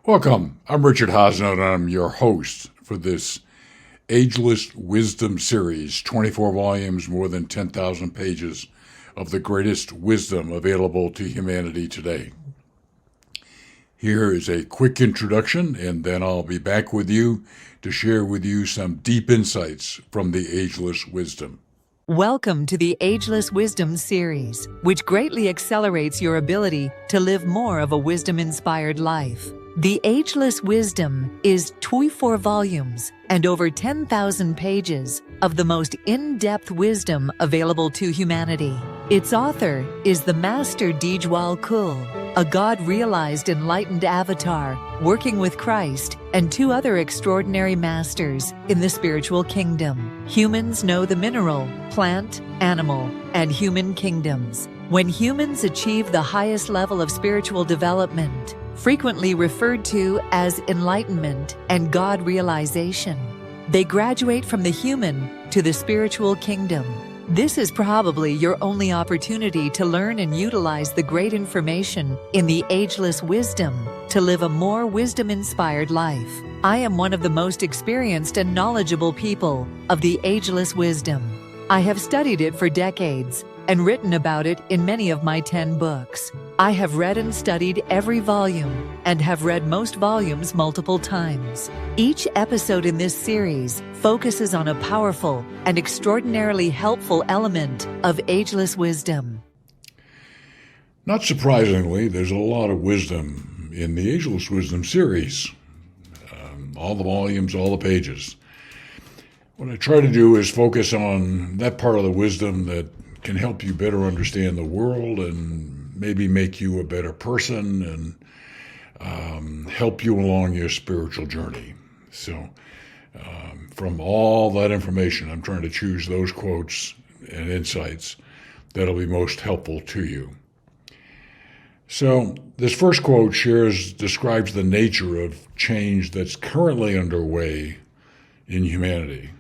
Welcome. I'm Richard Hosnett, and I'm your host for this Ageless Wisdom series, 24 volumes, more than 10,000 pages of the greatest wisdom available to humanity today. Here is a quick introduction, and then I'll be back with you to share with you some deep insights from the Ageless Wisdom. Welcome to the Ageless Wisdom series, which greatly accelerates your ability to live more of a wisdom-inspired life. The Ageless Wisdom is 24 volumes and over 10,000 pages of the most in-depth wisdom available to humanity. Its author is the Master Dijwal Kul, a God-realized enlightened avatar working with Christ and two other extraordinary masters in the spiritual kingdom. Humans know the mineral, plant, animal, and human kingdoms. When humans achieve the highest level of spiritual development, frequently referred to as enlightenment and God realization, they graduate from the human to the spiritual kingdom. This is probably your only opportunity to learn and utilize the great information in the Ageless Wisdom to live a more wisdom-inspired life. I am one of the most experienced and knowledgeable people of the Ageless Wisdom. I have studied it for decades and written about it in many of my 10 books. I have read and studied every volume and have read most volumes multiple times. Each episode in this series focuses on a powerful and extraordinarily helpful element of Ageless Wisdom. Not surprisingly, there's a lot of wisdom in the Ageless Wisdom series. All the volumes, all the pages. What I try to do is focus on that part of the wisdom that can help you better understand the world and maybe make you a better person and help you along your spiritual journey. So from all that information, I'm trying to choose those quotes and insights that'll be most helpful to you. So this first quote describes the nature of change that's currently underway in humanity,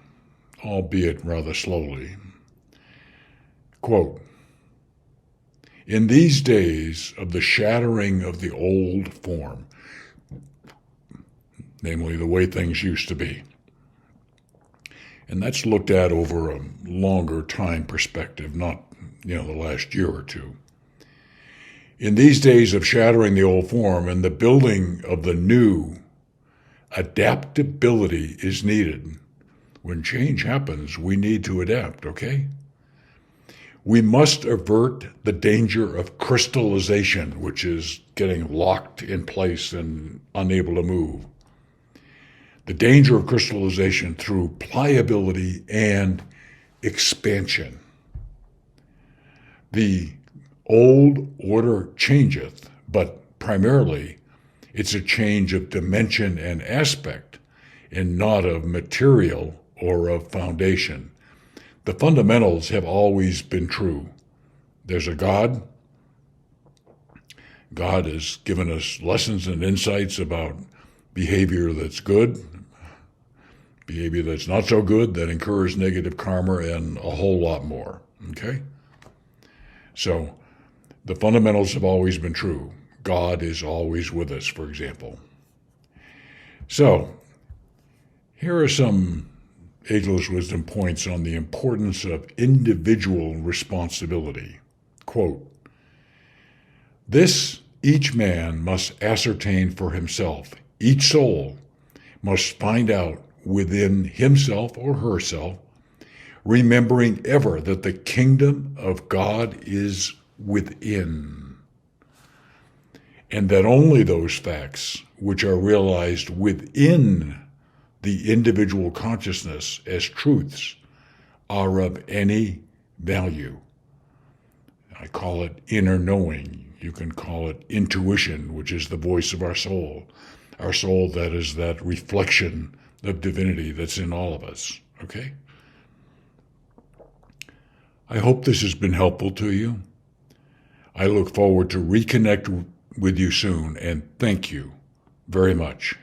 albeit rather slowly. Quote, "In these days of the shattering of the old form," namely the way things used to be, and that's looked at over a longer time perspective, not, the last year or two. "In these days of shattering the old form and the building of the new, adaptability is needed. When change happens, we need to adapt, okay? We must avert the danger of crystallization, which is getting locked in place and unable to move. The danger of crystallization through pliability and expansion. The old order changeth, but primarily it's a change of dimension and aspect, and not of material or of foundation. The fundamentals have always been true. There's a God. God has given us lessons and insights about behavior that's good, behavior that's not so good, that incurs negative karma, and a whole lot more, okay? So the fundamentals have always been true. God is always with us, for example. So here are some Ageless Wisdom points on the importance of individual responsibility. Quote, "This each man must ascertain for himself. Each soul must find out within himself or herself, remembering ever that the kingdom of God is within, and that only those facts which are realized within the individual consciousness as truths are of any value." I call it inner knowing. You can call it intuition, which is the voice of our soul. Our soul, that is that reflection of divinity that's in all of us, okay? I hope this has been helpful to you. I look forward to reconnect with you soon, and thank you very much.